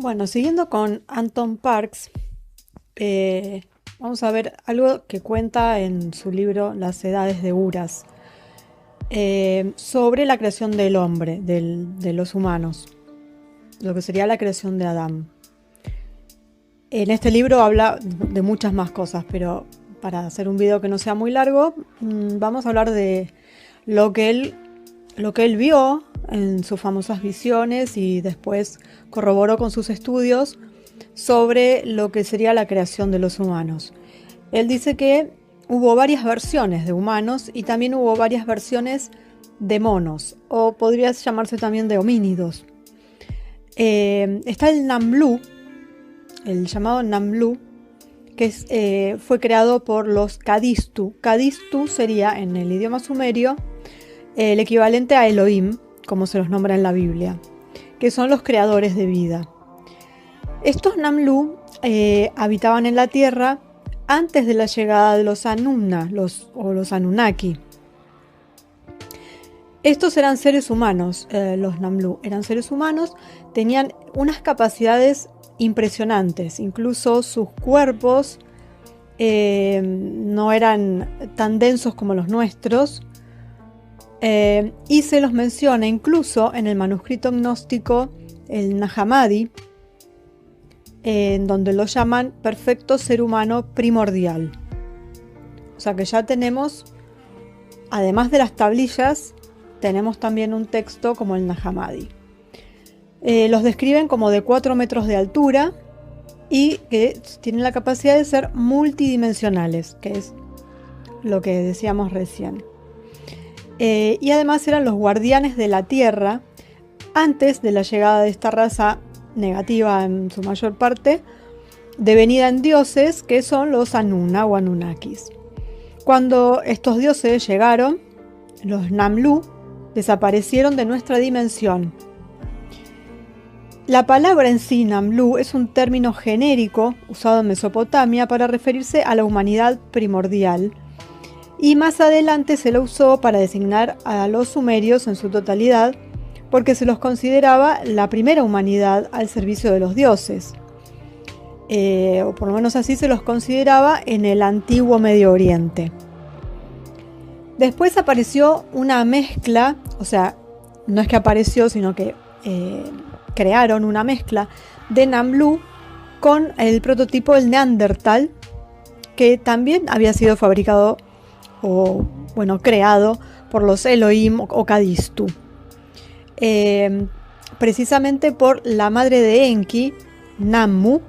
Bueno, siguiendo con Anton Parks, vamos a ver algo que cuenta en su libro Las Edades de Uras, sobre la creación del hombre, de los humanos, lo que sería la creación de Adán. En este libro habla de muchas más cosas, pero para hacer un video que no sea muy largo, vamos a hablar de lo que él vio en sus famosas visiones y después corroboró con sus estudios sobre lo que sería la creación de los humanos. Él dice que hubo varias versiones de humanos y también hubo varias versiones de monos, o podría llamarse también de homínidos. Está el Namlu, el llamado Namlu, que fue creado por los Kadistu. Kadistu sería, en el idioma sumerio, el equivalente a Elohim, como se los nombra en la Biblia, que son los creadores de vida. Estos Namlu habitaban en la tierra antes de la llegada de los Anunna, los Anunnaki. Estos eran seres humanos, los Namlu eran seres humanos, tenían unas capacidades impresionantes, incluso sus cuerpos no eran tan densos como los nuestros, y se los menciona incluso en el manuscrito gnóstico, el Nahamadi, en donde lo llaman perfecto ser humano primordial. O sea que ya tenemos, además de las tablillas, tenemos también un texto como el Nahamadi. Los describen como de 4 metros de altura y que tienen la capacidad de ser multidimensionales, que es lo que decíamos recién. Y además eran los guardianes de la tierra antes de la llegada de esta raza negativa en su mayor parte, devenida en dioses que son los Anunna o Anunnakis. Cuando estos dioses llegaron, los Namlu desaparecieron de nuestra dimensión. La palabra en sí, Namlu, es un término genérico usado en Mesopotamia para referirse a la humanidad primordial, y más adelante se lo usó para designar a los sumerios en su totalidad, porque se los consideraba la primera humanidad al servicio de los dioses. O por lo menos así se los consideraba en el antiguo Medio Oriente. Después apareció una mezcla, o sea, no es que apareció, sino que crearon una mezcla de Namlu con el prototipo del Neandertal, que también había sido fabricado o, bueno, creado por los Elohim o Kadistu. Precisamente por la madre de Enki, Nammu.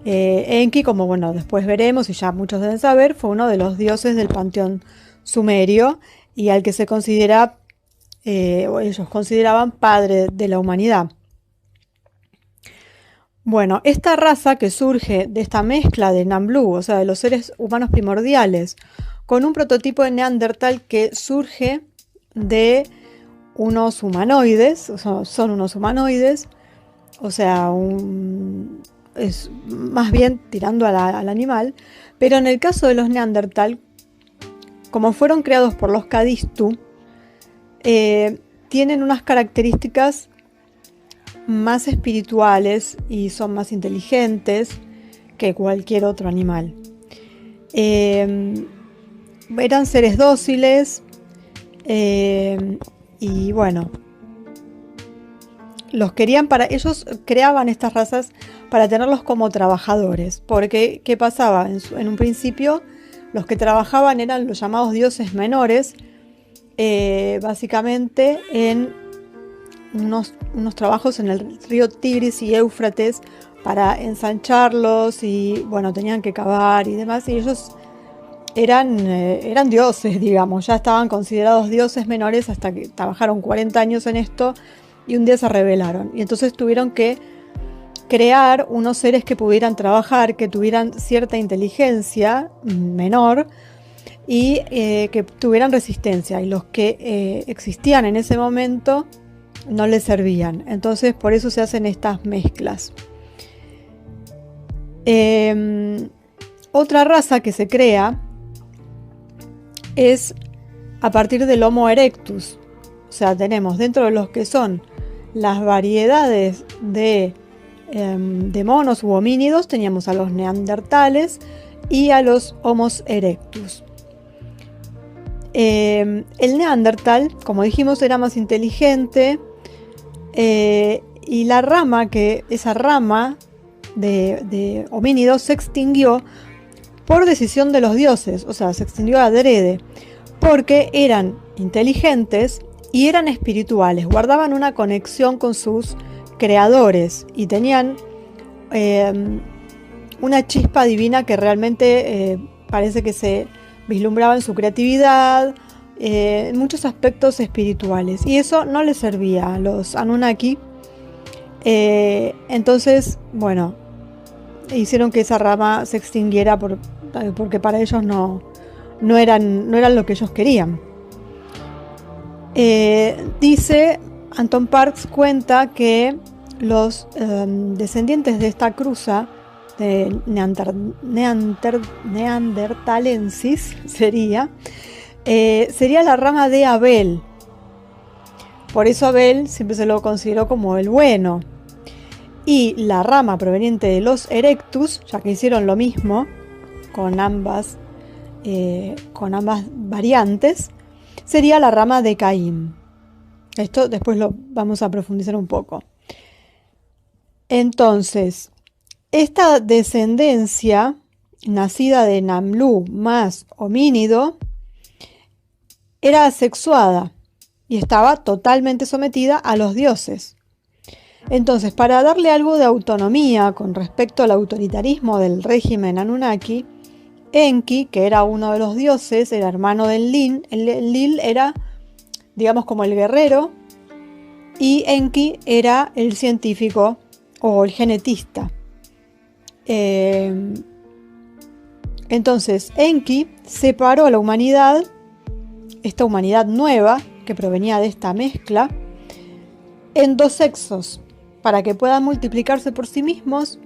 Enki, como bueno, después veremos y ya muchos deben saber, fue uno de los dioses del panteón sumerio y al que se considera, o ellos consideraban padre de la humanidad. Bueno, esta raza que surge de esta mezcla de Namlu, o sea, de los seres humanos primordiales, con un prototipo de Neandertal que surge de unos humanoides, son unos humanoides, o sea, es más bien tirando al animal, pero en el caso de los Neandertal, como fueron creados por los Kadistu, tienen unas características más espirituales y son más inteligentes que cualquier otro animal. Eran seres dóciles, y bueno, ellos creaban estas razas para tenerlos como trabajadores, porque ¿qué pasaba? En un principio los que trabajaban eran los llamados dioses menores, básicamente en unos trabajos en el río Tigris y Éufrates para ensancharlos y bueno, tenían que cavar y demás, y ellos eran dioses, digamos, ya estaban considerados dioses menores hasta que trabajaron 40 años en esto y un día se rebelaron. Y entonces tuvieron que crear unos seres que pudieran trabajar, que tuvieran cierta inteligencia menor y que tuvieran resistencia. Y los que existían en ese momento no les servían. Entonces por eso se hacen estas mezclas. Otra raza que se crea es a partir del Homo erectus. O sea, tenemos dentro de los que son las variedades de de monos u homínidos teníamos a los neandertales y a los Homo erectus. El neandertal, como dijimos, era más inteligente, y esa rama de homínidos se extinguió por decisión de los dioses, o sea, se extinguió adrede, porque eran inteligentes y eran espirituales, guardaban una conexión con sus creadores y tenían una chispa divina que realmente parece que se vislumbraba en su creatividad, en muchos aspectos espirituales, y eso no les servía a los Anunnaki. Entonces, bueno, hicieron que esa rama se extinguiera porque para ellos no eran lo que ellos querían. Dice Anton Parks, cuenta que los descendientes de esta cruza de neandertalensis sería la rama de Abel. Por eso Abel siempre se lo consideró como el bueno. Y la rama proveniente de los erectus, ya que hicieron lo mismo con ambas variantes, sería la rama de Caín. Esto después lo vamos a profundizar un poco. Entonces, esta descendencia nacida de Namlu más homínido era asexuada y estaba totalmente sometida a los dioses. Entonces, para darle algo de autonomía con respecto al autoritarismo del régimen Anunnaki, Enki, que era uno de los dioses, era hermano del Lil. El Lil era, digamos, como el guerrero, y Enki era el científico o el genetista. Entonces, Enki separó a la humanidad, esta humanidad nueva que provenía de esta mezcla, en dos sexos, para que puedan multiplicarse por sí mismos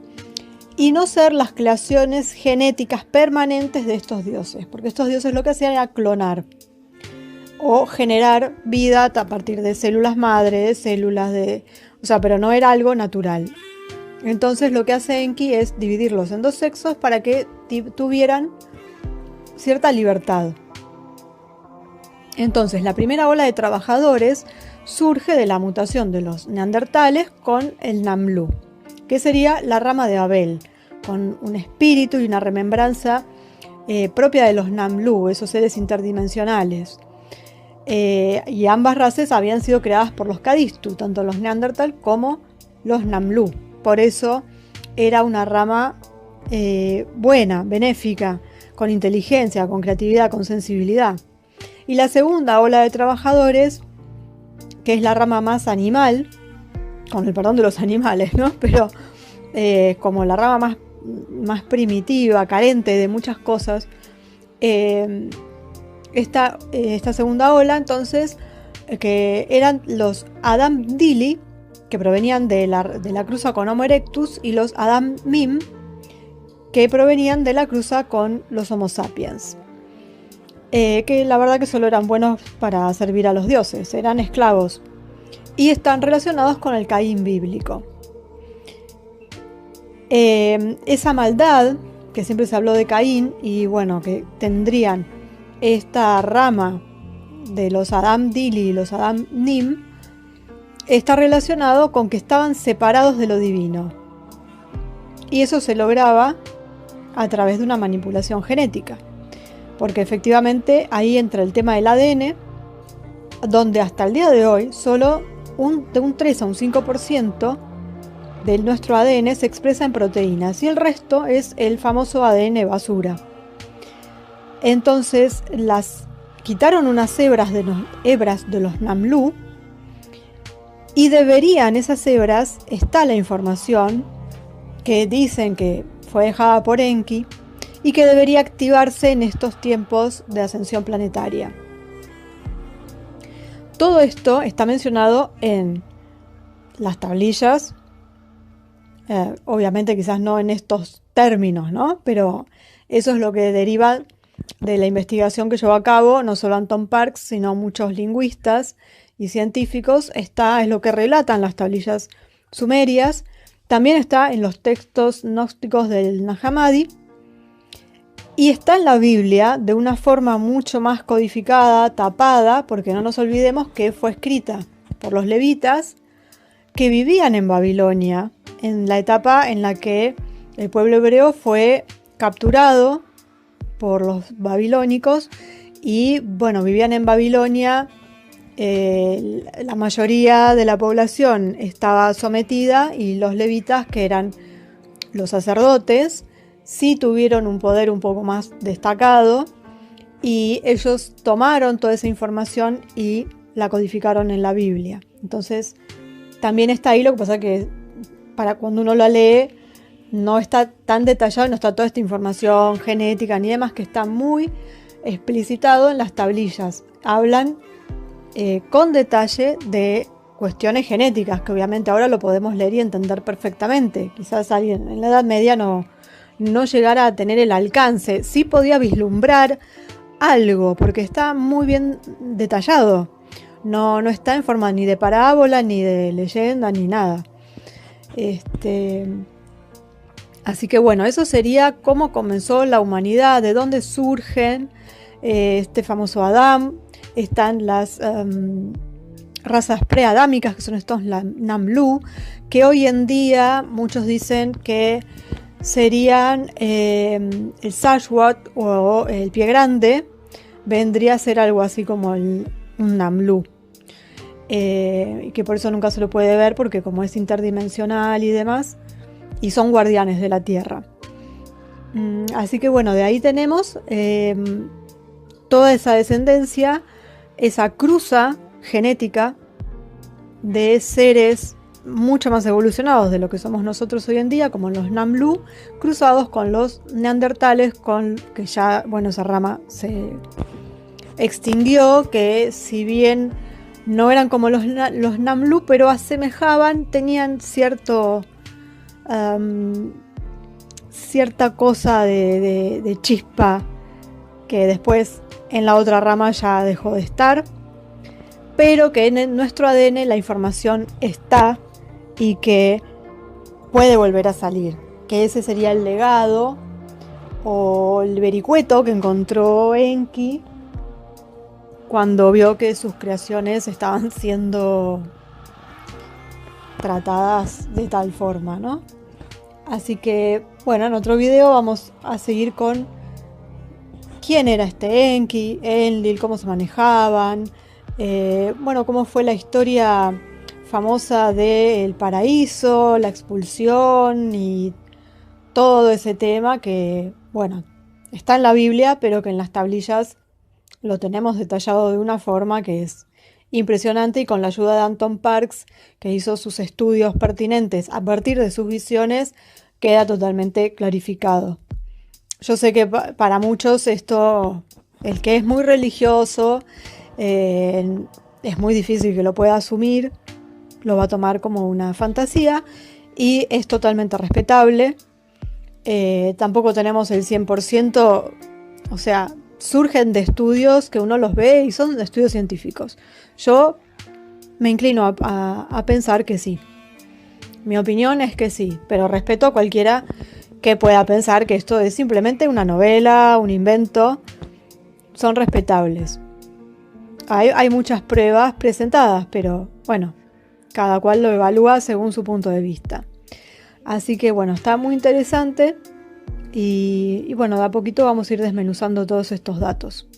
y no ser las creaciones genéticas permanentes de estos dioses, porque estos dioses lo que hacían era clonar o generar vida a partir de células madre, pero no era algo natural. Entonces lo que hace Enki es dividirlos en dos sexos para que tuvieran cierta libertad. Entonces la primera ola de trabajadores surge de la mutación de los neandertales con el Namlu, que sería la rama de Abel, con un espíritu y una remembranza propia de los Namlu, esos seres interdimensionales. Y ambas razas habían sido creadas por los Kadistu, tanto los neandertal como los Namlu. Por eso era una rama buena, benéfica, con inteligencia, con creatividad, con sensibilidad. Y la segunda ola de trabajadores, que es la rama más animal, con el perdón de los animales, ¿no? Pero como la rama más primitiva, carente de muchas cosas, esta segunda ola, entonces, que eran los Adam Dili, que provenían de la cruza con Homo erectus, y los Adam Mim, que provenían de la cruza con los Homo sapiens. Que la verdad que solo eran buenos para servir a los dioses, eran esclavos y están relacionados con el Caín bíblico. Esa maldad, que siempre se habló de Caín, y bueno, que tendrían esta rama de los Adam Dili y los Adam Nim, está relacionado con que estaban separados de lo divino. Y eso se lograba a través de una manipulación genética. Porque efectivamente ahí entra el tema del ADN, donde hasta el día de hoy solo de un 3 a un 5% de nuestro ADN se expresa en proteínas y el resto es el famoso ADN basura. Entonces quitaron unas hebras de los Namlu, y deberían esas hebras, está la información que dicen que fue dejada por Enki y que debería activarse en estos tiempos de ascensión planetaria. Todo esto está mencionado en las tablillas, obviamente quizás no en estos términos, ¿no? Pero eso es lo que deriva de la investigación que llevó a cabo no solo Anton Parks, sino muchos lingüistas y científicos. Es lo que relatan las tablillas sumerias, También está en los textos gnósticos del Nag Hammadi y está en la Biblia de una forma mucho más codificada, tapada, porque no nos olvidemos que fue escrita por los levitas que vivían en Babilonia, en la etapa en la que el pueblo hebreo fue capturado por los babilónicos y bueno, vivían en Babilonia. La mayoría de la población estaba sometida y los levitas, que eran los sacerdotes, sí tuvieron un poder un poco más destacado y ellos tomaron toda esa información y la codificaron en la Biblia. Entonces también está ahí, lo que pasa que para cuando uno la lee no está tan detallado, no está toda esta información genética ni demás, que está muy explicitado en las tablillas. Hablan con detalle de cuestiones genéticas, que obviamente ahora lo podemos leer y entender perfectamente. Quizás alguien en la Edad Media no llegara a tener el alcance, sí podía vislumbrar algo, porque está muy bien detallado. No está en forma ni de parábola, ni de leyenda, ni nada. Así que bueno, eso sería cómo comenzó la humanidad, de dónde surgen este famoso Adán. Están las razas preadámicas, que son estos Namlu, que hoy en día muchos dicen que serían el Sashwat o el pie grande, vendría a ser algo así como un Namlu. Que por eso nunca se lo puede ver, porque como es interdimensional y demás, y son guardianes de la Tierra. Así que bueno, de ahí tenemos toda esa descendencia, esa cruza genética de seres mucho más evolucionados de lo que somos nosotros hoy en día, como los Namlu, cruzados con los neandertales, que ya, bueno, esa rama se extinguió, que si bien no eran como los Namlu, pero asemejaban, tenían cierta cosa de chispa, que después en la otra rama ya dejó de estar, pero que en nuestro ADN la información está y que puede volver a salir, que ese sería el legado o el vericueto que encontró Enki cuando vio que sus creaciones estaban siendo tratadas de tal forma, ¿no? Así que, bueno, en otro video vamos a seguir con quién era este Enki, Enlil, cómo se manejaban, bueno, cómo fue la historia famosa del paraíso, la expulsión y todo ese tema que, bueno, está en la Biblia, pero que en las tablillas lo tenemos detallado de una forma que es impresionante, y con la ayuda de Anton Parks, que hizo sus estudios pertinentes a partir de sus visiones, queda totalmente clarificado. Yo sé que para muchos esto, el que es muy religioso, es muy difícil que lo pueda asumir, lo va a tomar como una fantasía y es totalmente respetable. Tampoco tenemos el 100%, o sea, surgen de estudios que uno los ve y son estudios científicos. Yo me inclino a pensar que sí. Mi opinión es que sí, pero respeto a cualquiera que pueda pensar que esto es simplemente una novela, un invento. Son respetables. Hay muchas pruebas presentadas, pero bueno, cada cual lo evalúa según su punto de vista. Así que bueno, está muy interesante y bueno, de a poquito vamos a ir desmenuzando todos estos datos.